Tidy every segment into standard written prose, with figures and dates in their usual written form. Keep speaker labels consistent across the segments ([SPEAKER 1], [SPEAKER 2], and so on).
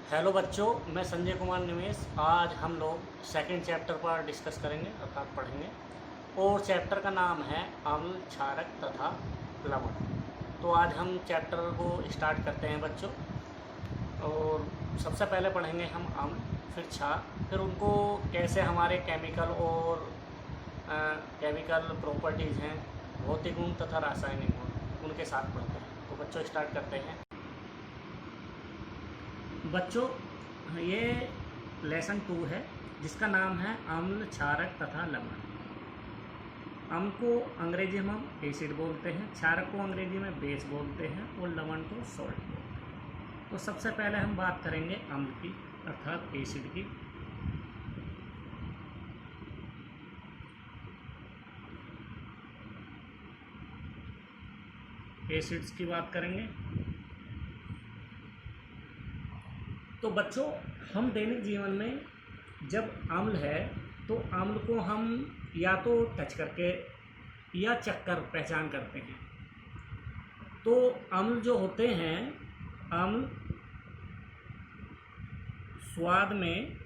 [SPEAKER 1] Hello बच्चों, मैं संजय कुमार निवेश। आज हम लोग सेकंड चैप्टर पर डिस्कस करेंगे अर्थात पढ़ेंगे और चैप्टर का नाम है अम्ल, क्षारक तथा लवण। तो आज हम चैप्टर को स्टार्ट करते हैं बच्चों। और सबसे पहले पढ़ेंगे हम अम्ल, फिर क्षार, फिर उनको कैसे हमारे केमिकल और केमिकल प्रॉपर्टीज़ हैं, भौतिक गुण तथा रासायनिक गुण, उनके साथ पढ़ते हैं। तो बच्चों स्टार्ट करते हैं। बच्चों, ये लेसन 2 है जिसका नाम है अम्ल, क्षारक तथा लवण। अम्ल को अंग्रेजी में हम एसिड बोलते हैं, क्षारक को अंग्रेजी में बेस बोलते हैं और लवण को सॉल्ट बोलते हैं। तो सबसे पहले हम बात करेंगे अम्ल की अर्थात एसिड की। एसिड्स की बात करेंगे तो बच्चों, हम दैनिक जीवन में जब अम्ल है तो अम्ल को हम या तो टच करके या चख कर पहचान करते हैं। तो अम्ल जो होते हैं, अम्ल स्वाद में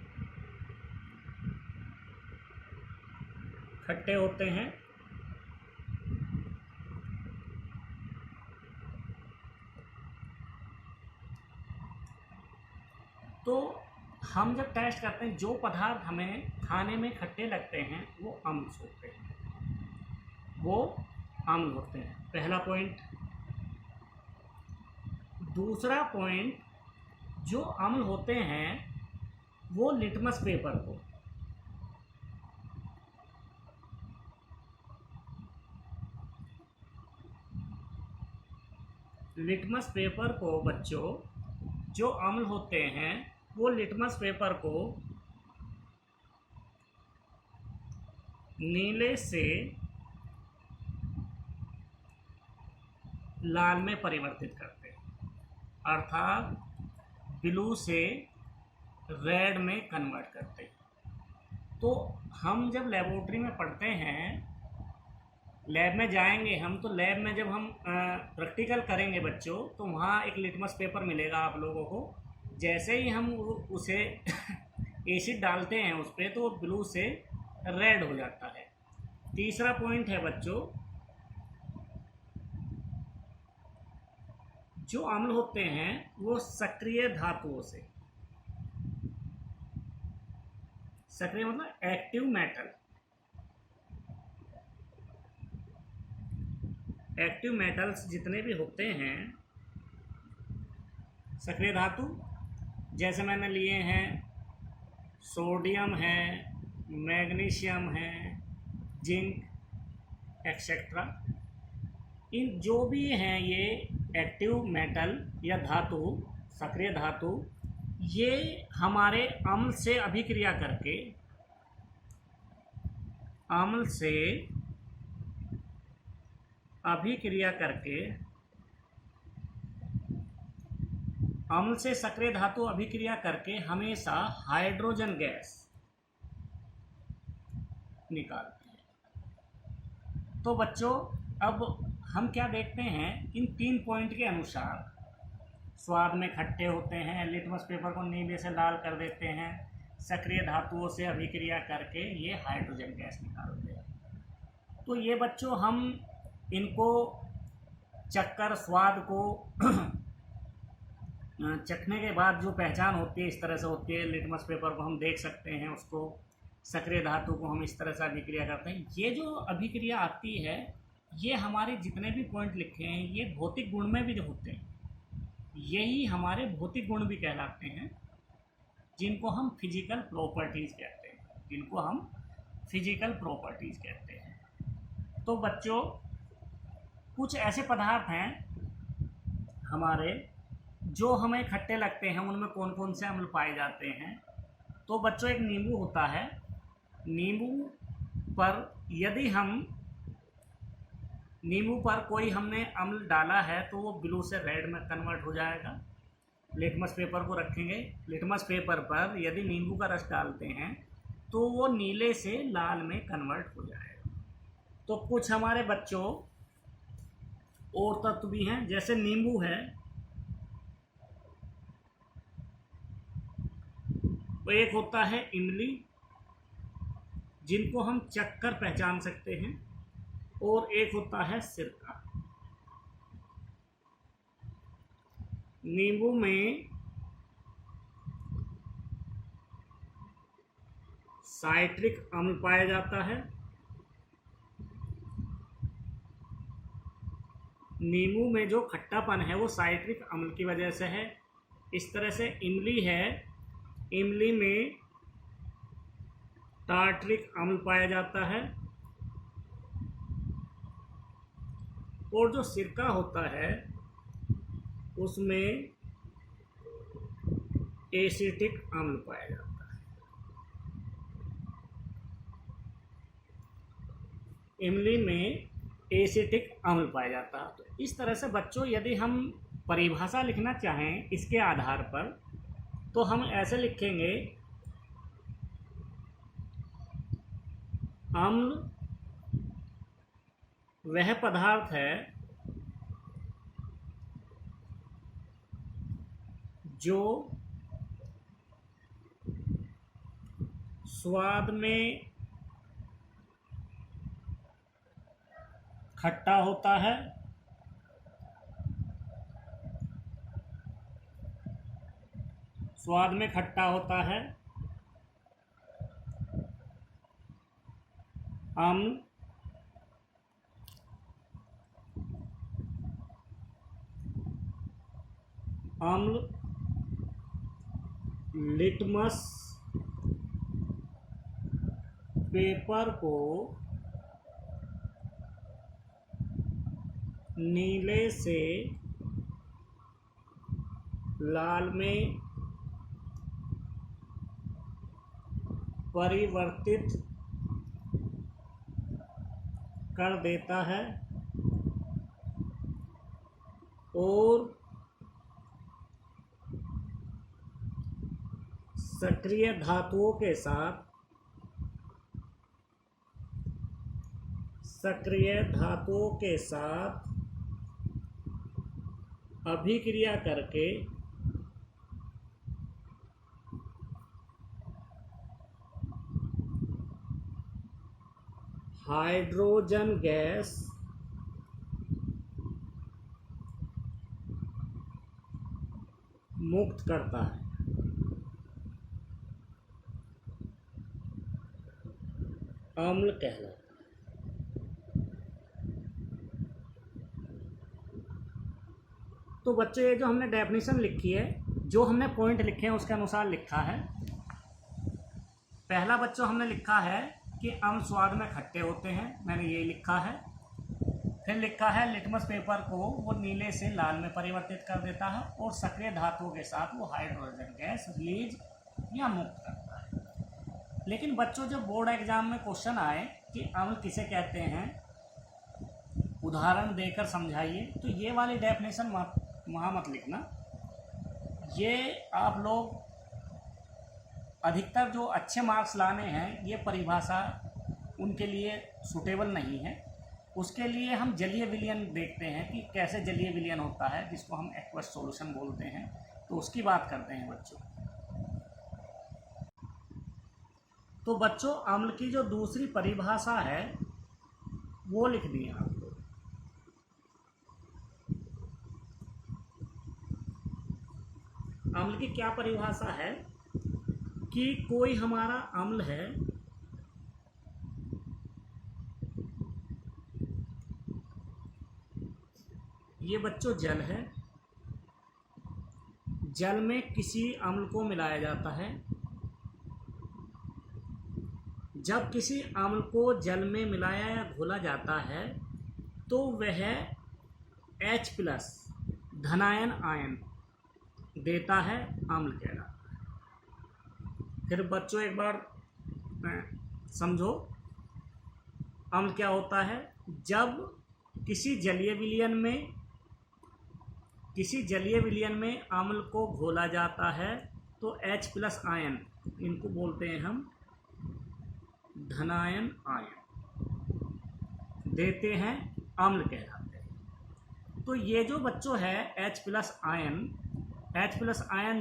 [SPEAKER 1] खट्टे होते हैं, तो हम जब टेस्ट करते हैं जो पदार्थ हमें खाने में खट्टे लगते हैं वो अम्ल होते हैं, वो अम्ल होते हैं। पहला पॉइंट। दूसरा पॉइंट, जो अम्ल होते हैं वो लिटमस पेपर को बच्चों, जो अम्ल होते हैं वो लिटमस पेपर को नीले से लाल में परिवर्तित करते हैं, अर्थात ब्लू से रेड में कन्वर्ट करते हैं। तो हम जब लेबोरेटरी में पढ़ते हैं, लैब में जाएंगे हम, तो लैब में जब हम प्रैक्टिकल करेंगे बच्चों, तो वहाँ एक लिटमस पेपर मिलेगा आप लोगों को। जैसे ही हम उसे एसिड डालते हैं उस पर, तो वो ब्लू से रेड हो जाता है। तीसरा पॉइंट है बच्चों, जो अम्ल होते हैं वो सक्रिय धातुओं से, सक्रिय मतलब एक्टिव मेटल, एक्टिव मेटल्स जितने भी होते हैं सक्रिय धातु, जैसे मैंने लिए हैं सोडियम है, मैग्नीशियम है, जिंक एक्सेट्रा, इन जो भी हैं ये एक्टिव मेटल या धातु, सक्रिय धातु, ये हमारे अम्ल से अभिक्रिया करके, अम्ल से अभिक्रिया करके, अम्ल से सक्रिय धातु अभिक्रिया करके हमेशा हाइड्रोजन गैस निकालते हैं। तो बच्चों, अब हम क्या देखते हैं, इन 3 पॉइंट के अनुसार स्वाद में खट्टे होते हैं, लिटमस पेपर को नीले से लाल कर देते हैं, सक्रिय धातुओं से अभिक्रिया करके ये हाइड्रोजन गैस निकालते हैं। तो ये बच्चों, हम इनको चखकर स्वाद को चखने के बाद जो पहचान होती है इस तरह से होती है। लिटमस पेपर को हम देख सकते हैं, उसको सक्रिय धातु को हम इस तरह से अभिक्रिया करते हैं। ये जो अभिक्रिया आती है, ये हमारे जितने भी पॉइंट लिखे हैं ये भौतिक गुण में भी होते हैं, यही हमारे भौतिक गुण भी कहलाते हैं, जिनको हम फिजिकल प्रॉपर्टीज़ कहते हैं, तो बच्चों, कुछ ऐसे पदार्थ हैं हमारे जो हमें खट्टे लगते हैं, उनमें कौन कौन से अम्ल पाए जाते हैं। तो बच्चों, एक नींबू होता है। नींबू पर कोई हमने अम्ल डाला है तो वो ब्लू से रेड में कन्वर्ट हो जाएगा। लिटमस पेपर को रखेंगे, लिटमस पेपर पर यदि नींबू का रस डालते हैं तो वो नीले से लाल में कन्वर्ट हो जाएगा। तो कुछ हमारे बच्चों और तत्व भी हैं, जैसे नींबू है, तो एक होता है इमली, जिनको हम चख कर पहचान सकते हैं, और एक होता है सिरका। नींबू में साइट्रिक अम्ल पाया जाता है। नींबू में जो खट्टापन है वो साइट्रिक अम्ल की वजह से है। इस तरह से इमली है, इमली में टार्ट्रिक अम्ल पाया जाता है, और जो सिरका होता है उसमें एसिटिक अम्ल पाया जाता है। इमली में एसिटिक अम्ल पाया जाता है। तो इस तरह से बच्चों, यदि हम परिभाषा लिखना चाहें इसके आधार पर, तो हम ऐसे लिखेंगे, अम्ल वह पदार्थ है जो स्वाद में खट्टा होता है, स्वाद में खट्टा होता है, अम्ल लिटमस पेपर को नीले से लाल में परिवर्तित कर देता है, और सक्रिय धातुओं के साथ अभिक्रिया करके हाइड्रोजन गैस मुक्त करता है। अम्ल कहलाता है। तो बच्चों, ये जो हमने डेफिनेशन लिखी है, जो हमने पॉइंट लिखे हैं उसके अनुसार लिखा है। पहला बच्चों हमने लिखा है कि अम्ल स्वाद में खट्टे होते हैं, मैंने ये लिखा है। फिर लिखा है लिटमस पेपर को वो नीले से लाल में परिवर्तित कर देता है, और सक्रिय धातुओं के साथ वो हाइड्रोजन गैस रिलीज या मुक्त करता है। लेकिन बच्चों, जब बोर्ड एग्जाम में क्वेश्चन आए कि अम्ल किसे कहते हैं, उदाहरण देकर समझाइए, तो ये वाली डेफिनेशन वहाँ मत लिखना। ये आप लोग अधिकतर जो अच्छे मार्क्स लाने हैं, ये परिभाषा उनके लिए सूटेबल नहीं है। उसके लिए हम जलीय विलयन देखते हैं कि कैसे जलीय विलयन होता है, जिसको हम एक्वस सॉल्यूशन बोलते हैं, तो उसकी बात करते हैं बच्चों। तो बच्चों, अम्ल की जो दूसरी परिभाषा है वो लिख दी है आपको। अम्ल की क्या परिभाषा है कि कोई हमारा अम्ल है, ये बच्चों जल है, जल में किसी अम्ल को मिलाया जाता है। जब किसी अम्ल को जल में मिलाया या घोला जाता है तो वह H+ धनायन आयन देता है, अम्ल कहलाता है। फिर बच्चों एक बार समझो, अम्ल क्या होता है। जब किसी जलीय विलयन में अम्ल को घोला जाता है तो H+ आयन, इनको बोलते हैं हम धनायन आयन, देते हैं, अम्ल कहलाते हैं। तो ये जो बच्चों है H+ आयन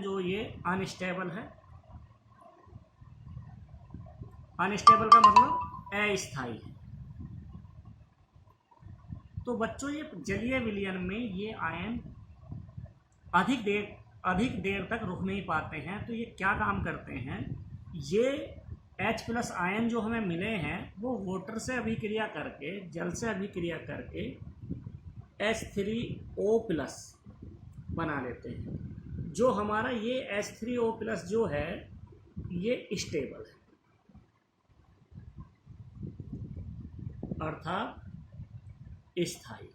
[SPEAKER 1] जो ये अनस्टेबल है, अनस्टेबल का मतलब अस्थायी है। तो बच्चों ये जलीय विलयन में ये आयन अधिक देर तक रुक नहीं पाते हैं, तो ये क्या काम करते हैं, ये H+ आयन जो हमें मिले हैं वो वाटर से अभिक्रिया करके, जल से अभिक्रिया करके H3O+ बना लेते हैं। जो हमारा ये H3O+ जो है ये स्टेबल है, अर्थात स्थायी।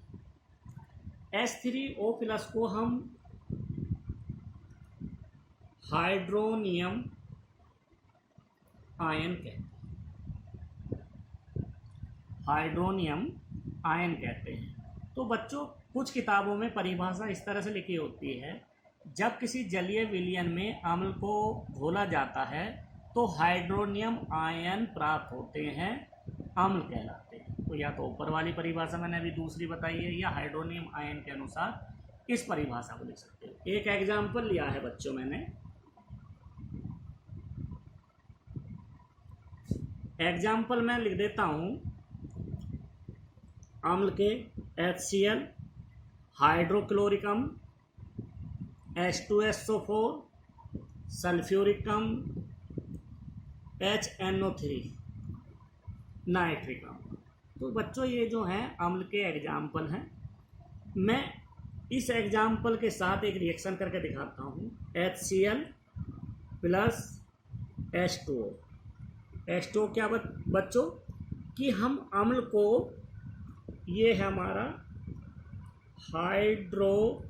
[SPEAKER 1] H3O+ को हम हाइड्रोनियम आयन कहते हैं, हाइड्रोनियम आयन कहते हैं। तो बच्चों कुछ किताबों में परिभाषा इस तरह से लिखी होती है, जब किसी जलीय विलयन में अम्ल को घोला जाता है तो हाइड्रोनियम आयन प्राप्त होते हैं, अम्ल कहलाते हैं। तो या तो ऊपर वाली परिभाषा मैंने अभी दूसरी बताई है, या हाइड्रोनियम आयन के अनुसार इस परिभाषा को लिख सकते हो। एक एग्जाम्पल लिया है बच्चों मैंने, एग्जाम्पल मैं लिख देता हूँ। अम्ल के HCl, हाइड्रोक्लोरिक अम्ल, H2SO4, सल्फ्यूरिक अम्ल, HNO3, नाइट्रिक अम्ल। तो बच्चों ये जो हैं अम्ल के एग्जाम्पल हैं। मैं इस एग्जाम्पल के साथ एक रिएक्शन करके दिखाता हूँ। HCl plus H2O। H2O क्या बच्चों कि हम अम्ल को, ये है हमारा हाइड्रोक्लोरिक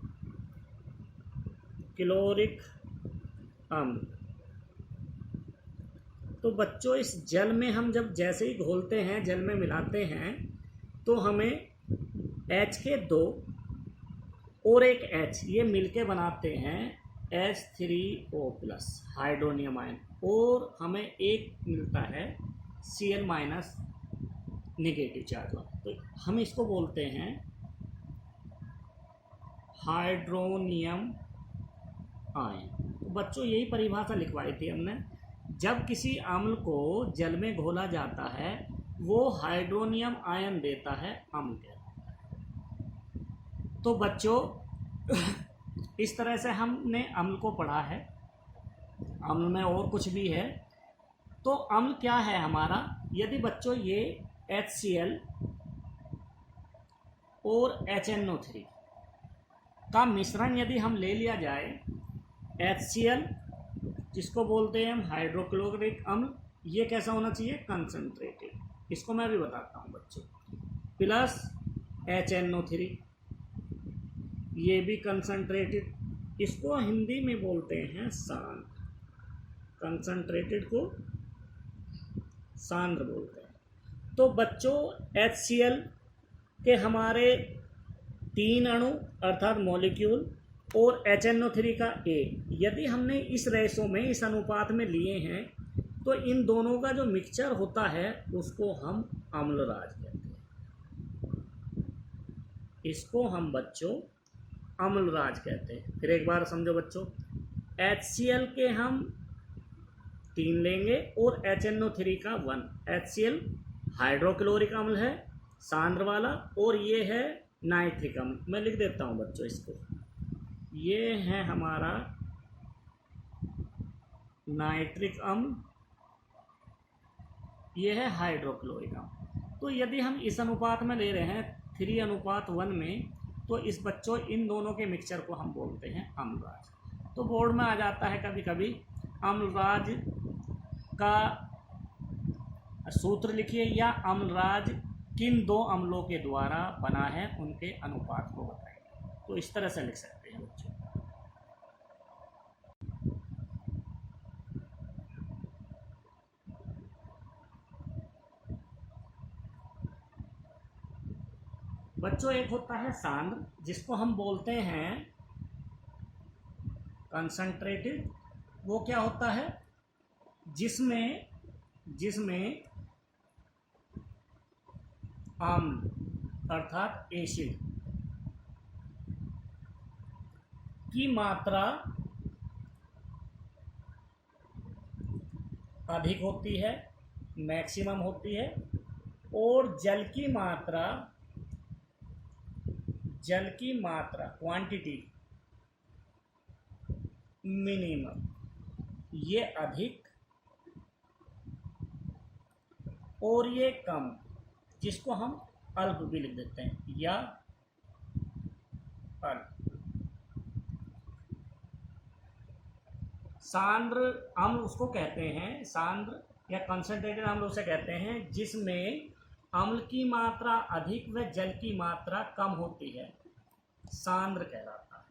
[SPEAKER 1] अम्ल। तो बच्चों इस जल में हम जब जैसे ही घोलते हैं, जल में मिलाते हैं, तो हमें H के 2 और एक H ये मिलके बनाते हैं H3O+ हाइड्रोनियम आयन, और हमें एक मिलता है Cl- नेगेटिव चार्ज वाला। तो हम इसको बोलते हैं हाइड्रोनियम आयन। तो बच्चों यही परिभाषा लिखवाई थी हमने, जब किसी अम्ल को जल में घोला जाता है वो हाइड्रोनियम आयन देता है, अम्ल कहलाता है। तो बच्चों इस तरह से हमने अम्ल को पढ़ा है। अम्ल में और कुछ भी है। तो अम्ल क्या है हमारा, यदि बच्चों ये HCl और HNO3 का मिश्रण यदि हम ले लिया जाए, HCl जिसको बोलते हैं हम हाइड्रोक्लोरिक अम्ल, ये कैसा होना चाहिए, कंसंट्रेटेड, इसको मैं भी बताता हूँ बच्चों, प्लस HNO3 ये भी कंसंट्रेटेड, इसको हिंदी में बोलते हैं सांद्र, कंसंट्रेटेड को सांद्र बोलते हैं। तो बच्चों HCl के हमारे 3 अणु अर्थात मॉलिक्यूल और HNO3 का 1, यदि हमने इस रेशो में, इस अनुपात में लिए हैं, तो इन दोनों का जो मिक्सचर होता है उसको हम अम्लराज कहते हैं। इसको हम बच्चों अम्लराज कहते हैं। फिर एक बार समझो बच्चों, HCl के हम 3 लेंगे और HNO3 का 1। HCl हाइड्रोक्लोरिक अम्ल है सांद्र वाला, और ये है नाइट्रिक अम्ल। मैं लिख देता हूँ बच्चों इसको, ये है हमारा नाइट्रिक अम्ल, ये है हाइड्रोक्लोरिक अम्ल। तो यदि हम इस अनुपात में ले रहे हैं 3:1 में, तो इस बच्चों इन दोनों के मिक्सचर को हम बोलते हैं अम्लराज। तो बोर्ड में आ जाता है कभी कभी, अम्लराज का सूत्र लिखिए, या अम्लराज किन 2 अम्लों के द्वारा बना है उनके अनुपात को बताइए। तो इस तरह से लिख सकते हैं बच्चों। बच्चों एक होता है सांद्र, जिसको हम बोलते हैं कंसंट्रेटेड। वो क्या होता है, जिसमें अम्ल अर्थात एसिड की मात्रा अधिक होती है मैक्सिमम होती है और जल की मात्रा क्वांटिटी मिनिमम, ये अधिक और ये कम, जिसको हम अल्प भी लिख देते हैं या अल्प। सांद्र अम्ल उसको कहते हैं, सांद्र या कंसंट्रेटेड अम्ल उसे कहते हैं जिसमें अम्ल की मात्रा अधिक व जल की मात्रा कम होती है, सांद्र कहलाता है।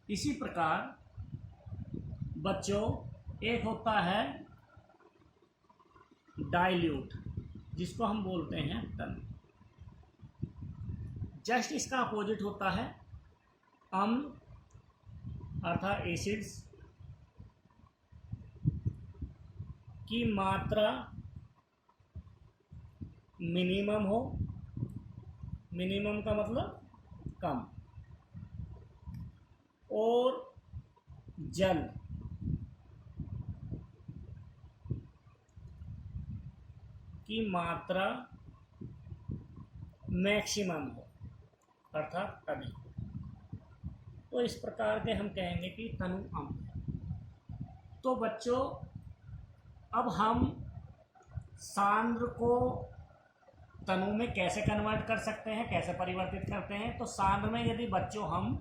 [SPEAKER 1] इसी प्रकार बच्चों एक होता है डाइल्यूट, जिसको हम बोलते हैं तन। जस्ट इसका अपोजिट होता है अम्ल अर्थात एसिड्स की मात्रा मिनिमम हो, मिनिमम का मतलब कम, और जल की मात्रा मैक्सिमम हो अर्थात अधिक। तो इस प्रकार के हम कहेंगे कि तनु अम्ल है। तो बच्चों अब हम सांद्र को तनु में कैसे कन्वर्ट कर सकते हैं, कैसे परिवर्तित करते हैं। तो सांद्र में यदि बच्चों हम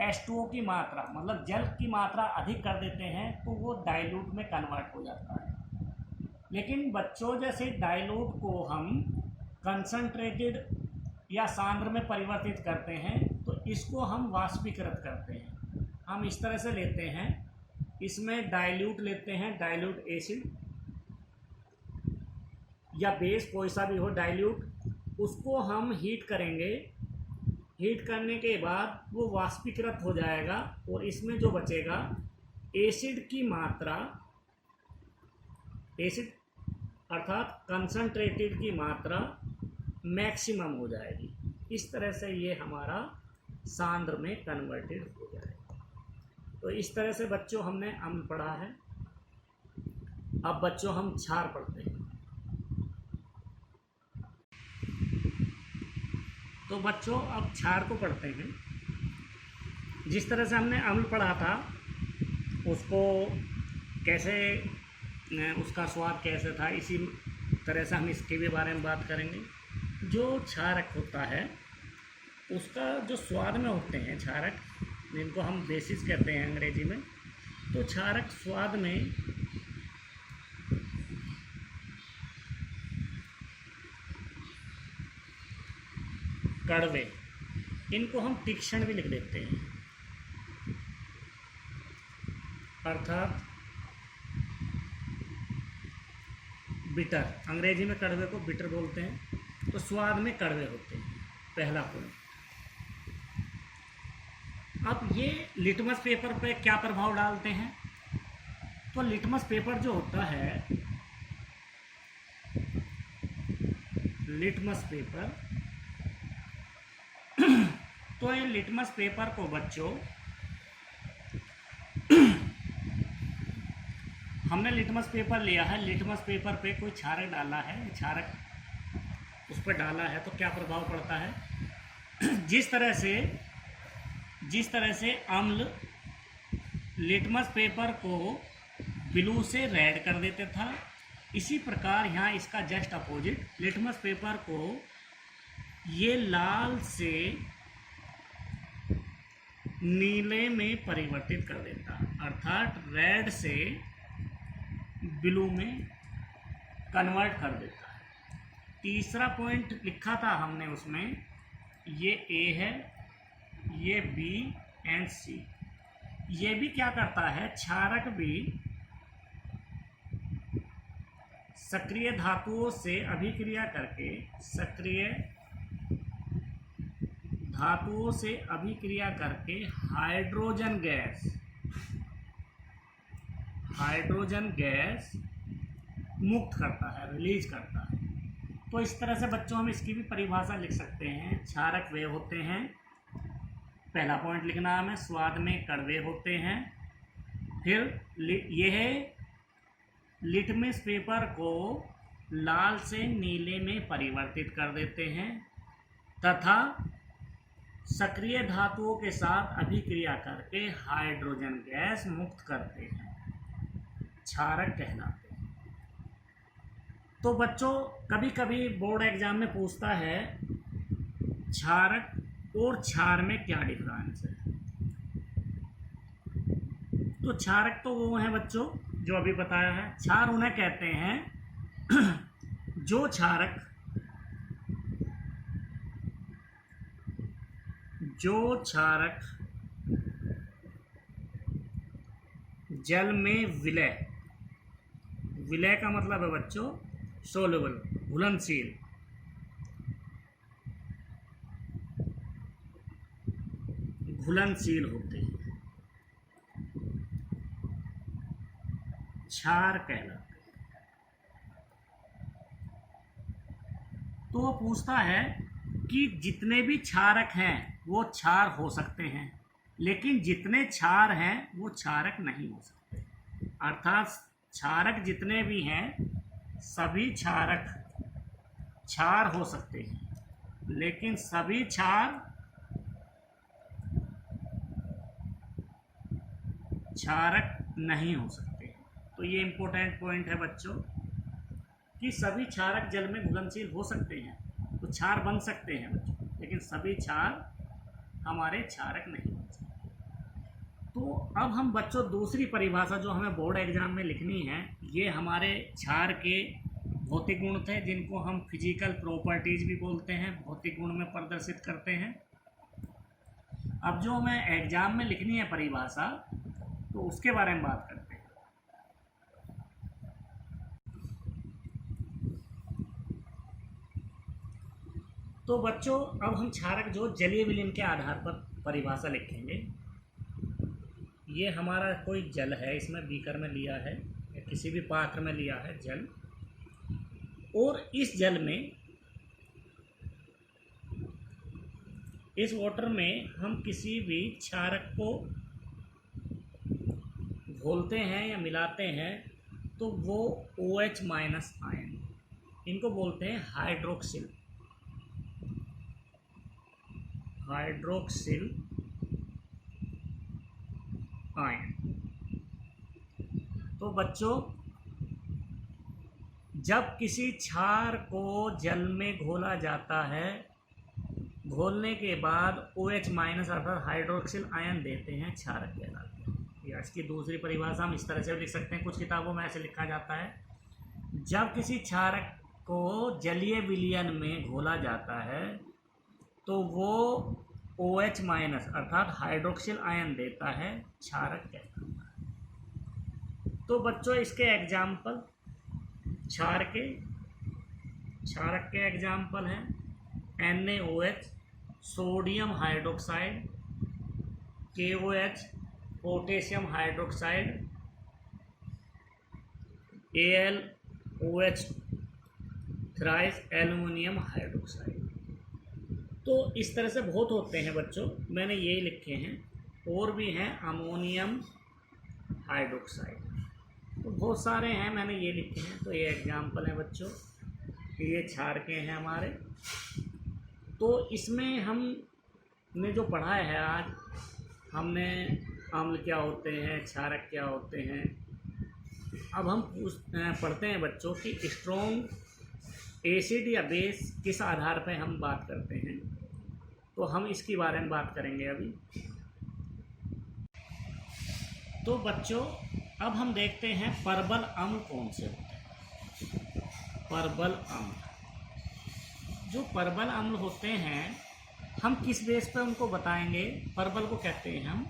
[SPEAKER 1] H2O की मात्रा मतलब जल की मात्रा अधिक कर देते हैं तो वो डाइल्यूट में कन्वर्ट हो जाता है। लेकिन बच्चों जैसे डाइल्यूट को हम कंसंट्रेटेड या सांद्र में परिवर्तित करते हैं तो इसको हम वाष्पीकृत करते हैं। हम इस तरह से लेते हैं, इसमें डाइल्यूट लेते हैं, डाइल्यूट एसिड या बेस कोई सा भी हो डाइल्यूट, उसको हम हीट करेंगे। हीट करने के बाद वो वाष्पीकृत हो जाएगा और इसमें जो बचेगा एसिड की मात्रा, एसिड अर्थात कंसंट्रेटेड की मात्रा मैक्सिमम हो जाएगी। इस तरह से ये हमारा सांद्र में कन्वर्टेड हो जाएगा। तो इस तरह से बच्चों हमने अम्ल पढ़ा है। अब बच्चों हम क्षार पढ़ते हैं। तो बच्चों अब क्षार को पढ़ते हैं। जिस तरह से हमने अम्ल पढ़ा था उसको कैसे, उसका स्वाद कैसे था, इसी तरह से हम इसके भी बारे में बात करेंगे। जो क्षारक होता है उसका जो स्वाद में होते हैं क्षारक, जिनको हम बेसिस कहते हैं अंग्रेजी में, तो क्षारक स्वाद में कड़वे, इनको हम तीक्ष्ण भी लिख देते हैं अर्थात बिटर। अंग्रेजी में कड़वे को बिटर बोलते हैं। तो स्वाद में कड़वे होते हैं, पहला पॉइंट। अब ये लिटमस पेपर पे क्या प्रभाव डालते हैं। तो लिटमस पेपर जो होता है, लिटमस पेपर तो ये लिटमस पेपर को बच्चों हमने लिटमस पेपर लिया है, लिटमस पेपर पे कोई क्षारक डाला है, क्षारक उस पर डाला है तो क्या प्रभाव पड़ता है। जिस तरह से अम्ल लिटमस पेपर को ब्लू से रेड कर देते था, इसी प्रकार यहाँ इसका जस्ट अपोजिट लिटमस पेपर को ये लाल से नीले में परिवर्तित कर देता, अर्थात रेड से ब्लू में कन्वर्ट कर देता है। तीसरा पॉइंट लिखा था हमने उसमें, ये ए है, ये बी एंड सी। ये भी क्या करता है, क्षारक भी सक्रिय धातुओं से अभिक्रिया करके, सक्रिय धातुओं से अभिक्रिया करके हाइड्रोजन गैस मुक्त करता है, रिलीज करता है। तो इस तरह से बच्चों हम इसकी भी परिभाषा लिख सकते हैं। क्षारक वे होते हैं, पहला पॉइंट लिखना हमें, स्वाद में कड़वे होते हैं। फिर यह लिटमस पेपर को लाल से नीले में परिवर्तित कर देते हैं तथा सक्रिय धातुओं के साथ अभिक्रिया करके हाइड्रोजन गैस मुक्त करते हैं, क्षारक कहलाते हैं। तो बच्चों कभी कभी बोर्ड एग्जाम में पूछता है क्षारक और क्षार में क्या डिफरेंस है। तो क्षारक तो वो हैं बच्चों जो अभी बताया है, क्षार उन्हें कहते हैं जो क्षारक जल में विलय का मतलब है बच्चों सोल्युबल, घुलनशील होते हैं, क्षार कहलाते हैं। तो वो पूछता है कि जितने भी क्षारक हैं वो क्षार हो सकते हैं, लेकिन जितने क्षार हैं वो क्षारक नहीं हो सकते। अर्थात क्षारक जितने भी हैं सभी क्षारक क्षार हो सकते हैं, लेकिन सभी क्षार क्षारक नहीं हो सकते। तो ये इम्पोर्टेंट पॉइंट है बच्चों कि सभी क्षारक जल में घुलनशील हो सकते हैं, तो क्षार बन सकते हैं बच्चों, लेकिन सभी क्षार हमारे क्षारक नहीं बन सकते। तो अब हम बच्चों दूसरी परिभाषा जो हमें बोर्ड एग्जाम में लिखनी है, ये हमारे क्षार के भौतिक गुण थे जिनको हम फिजिकल प्रॉपर्टीज भी बोलते हैं, भौतिक गुण में प्रदर्शित करते हैं। अब जो हमें एग्जाम में लिखनी है परिभाषा, तो उसके बारे में बात करते हैं। तो बच्चों अब हम क्षारक जो जलीय विलयन के आधार पर परिभाषा लिखेंगे। ये हमारा कोई जल है, इसमें बीकर में लिया है या किसी भी पात्र में लिया है जल, और इस जल में, इस वाटर में हम किसी भी क्षारक को घोलते हैं या मिलाते हैं तो वो OH- आयन, इनको बोलते हैं हाइड्रोक्सिल आयन। तो बच्चों जब किसी क्षार को जल में घोला जाता है, घोलने के बाद OH- अर्थात हाइड्रोक्सिल आयन देते हैं, क्षारक कहलाते हैं। या इसकी दूसरी परिभाषा हम इस तरह से लिख सकते हैं, कुछ किताबों में ऐसे लिखा जाता है, जब किसी क्षारक को जलीय विलयन में घोला जाता है तो वो OH- अर्थात हाइड्रोक्सिल आयन देता है, क्षारक कहलाता है। तो बच्चों इसके एग्जाम्पल क्षारक के एग्जाम्पल हैं NaOH, sodium hydroxide, KOH, potassium hydroxide, AlOH, thrice aluminium hydroxide. तो इस तरह से बहुत होते हैं बच्चों, मैंने यही लिखे हैं, और भी हैं अमोनियम हाइड्रोक्साइड, तो बहुत सारे हैं, मैंने ये लिखे हैं। तो ये एग्जाम्पल हैं बच्चों, ये क्षार के हैं हमारे। तो इसमें हमने जो पढ़ा है आज, हमने अम्ल क्या होते हैं, क्षारक क्या होते हैं। अब हम पढ़ते हैं बच्चों कि स्ट्रॉन्ग एसिड या बेस किस आधार पर हम बात करते हैं, तो हम इसके बारे में बात करेंगे अभी। तो बच्चों अब हम देखते हैं परबल अम्ल कौन से होते हैं। परबल अम्ल, जो परबल अम्ल होते हैं हम किस बेस पर उनको बताएंगे। परबल को कहते हैं हम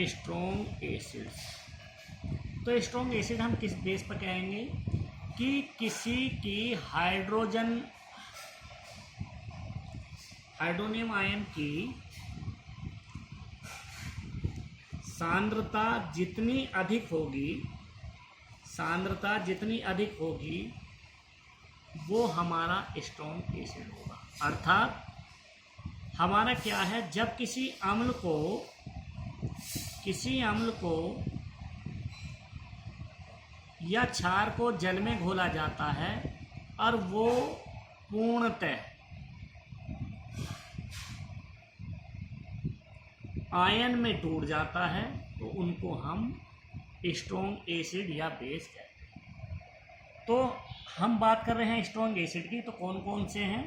[SPEAKER 1] स्ट्रॉन्ग एसिड्स। तो स्ट्रॉन्ग एसिड हम किस बेस पर कहेंगे कि किसी की हाइड्रोनियम आयन की सांद्रता जितनी अधिक होगी वो हमारा स्ट्रॉन्ग एसिड होगा। अर्थात हमारा क्या है, जब किसी अम्ल को या क्षार को जल में घोला जाता है और वो पूर्णतः आयन में टूट जाता है तो उनको हम स्ट्रॉन्ग एसिड या बेस कहते हैं। तो हम बात कर रहे हैं स्ट्रॉन्ग एसिड की, तो कौन कौन से हैं?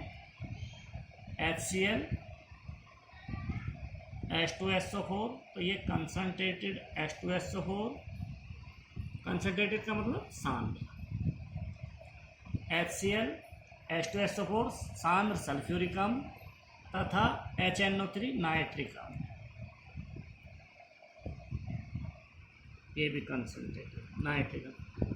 [SPEAKER 1] HCl, H2SO4, तो ये कंसनट्रेटेड H2SO4, कंसनट्रेटेड का मतलब सांद्र, HCl, H2SO4 सांद्र सल्फ्यूरिक अम्ल तथा HNO3 नाइट्रिक अम्ल, ये भी कंसनट्रेटेड नाइट्रिक अम्ल।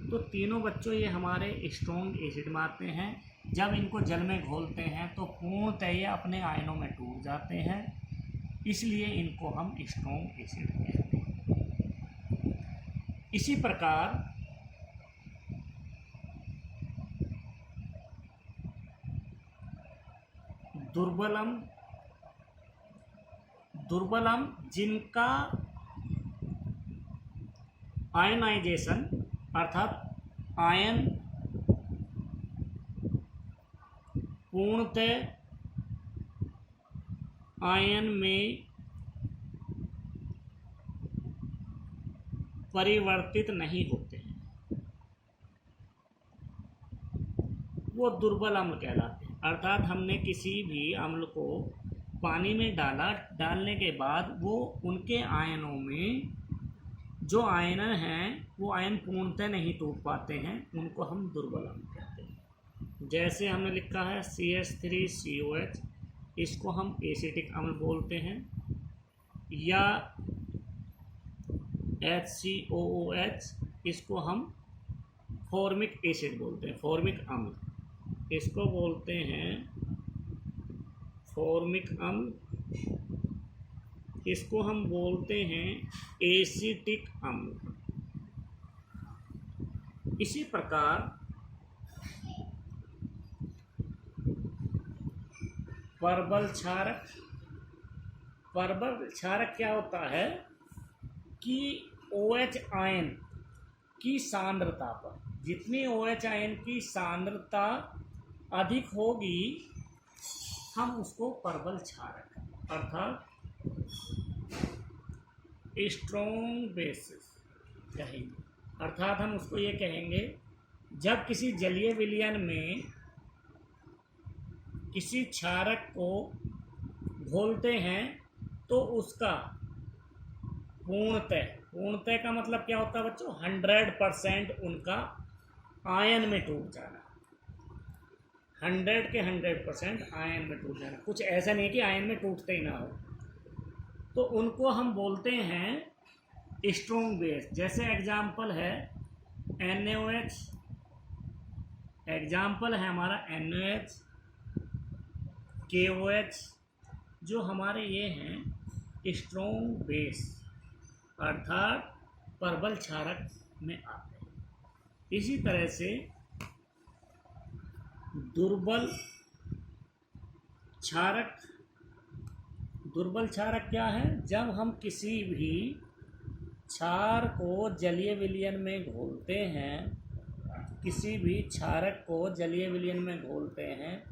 [SPEAKER 1] तो तीनों बच्चों ये हमारे स्ट्रॉन्ग एसिड में आते हैं। जब इनको जल में घोलते हैं तो पूर्णतः ये अपने आयनों में टूट जाते हैं, इसलिए इनको हम स्ट्रॉन्ग एसिड कहते हैं। इसी प्रकार दुर्बल अम्ल जिनका आयनाइजेशन अर्थात आयन पूर्णतः आयन में परिवर्तित नहीं होते हैं, वो दुर्बल अम्ल कहलाते हैं। अर्थात हमने किसी भी अम्ल को पानी में डालने के बाद वो उनके आयनों में जो आयन हैं वो आयन पूर्णतः नहीं टूट पाते हैं, उनको हम दुर्बल अम्ल कहते हैं। जैसे हमने लिखा है CH3COH, इसको हम एसिटिक अम्ल बोलते हैं, या HCOOH, इसको हम फॉर्मिक एसिड बोलते हैं, फॉर्मिक अम्ल इसको बोलते हैं फॉर्मिक अम्ल, इसको हम बोलते हैं एसिटिक अम्ल। इसी प्रकार परबल क्षारक, परबल क्षारक क्या होता है कि OH आयन की सांद्रता पर, जितनी OH आयन की सांद्रता अधिक होगी हम उसको परबल क्षारक अर्थात स्ट्रॉन्ग बेसिस कहेंगे। अर्थात हम उसको ये कहेंगे, जब किसी जलीय विलयन में किसी क्षारक को घोलते हैं तो उसका पूर्णतः का मतलब क्या होता है बच्चों? 100% उनका आयन में टूट जाना, 100 के 100% आयन में टूट जाना। कुछ ऐसा नहीं कि आयन में टूटते ही ना हो, तो उनको हम बोलते हैं स्ट्रॉन्ग बेस। जैसे एग्जाम्पल है NaOH, एग्जाम्पल है हमारा NaOH, KOH, जो हमारे ये हैं स्ट्रॉन्ग बेस अर्थात परबल क्षारक में आते हैं। इसी तरह से दुर्बल क्षारक, दुर्बल क्षारक क्या है? जब हम किसी भी क्षार को जलीय विलयन में घोलते हैं, किसी भी क्षारक को जलीय विलयन में घोलते हैं,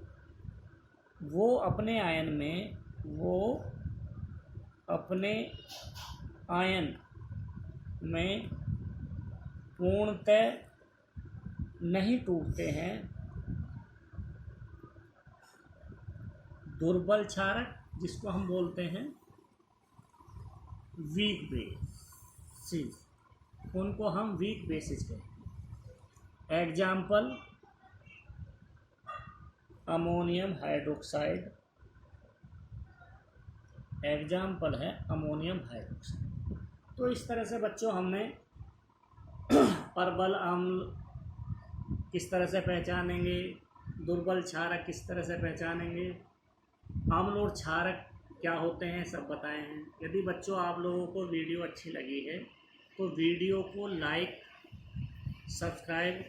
[SPEAKER 1] वो अपने आयन में पूर्णतः नहीं टूटते हैं। दुर्बल क्षारक जिसको हम बोलते हैं वीक बेसिस, उनको हम वीक बेसिस कहते हैं। एग्जाम्पल अमोनियम हाइड्रोक्साइड, एग्जाम्पल है अमोनियम हाइड्रोक्साइड। तो इस तरह से बच्चों हमने परबल अम्ल किस तरह से पहचानेंगे, दुर्बल क्षारक किस तरह से पहचानेंगे, अम्ल और क्षारक क्या होते हैं, सब बताए हैं। यदि बच्चों आप लोगों को वीडियो अच्छी लगी है तो वीडियो को लाइक सब्सक्राइब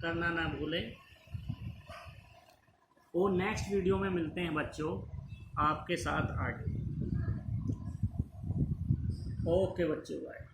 [SPEAKER 1] करना ना भूलें, और नेक्स्ट वीडियो में मिलते हैं बच्चों आपके साथ आगे। ओके बच्चों, बाय।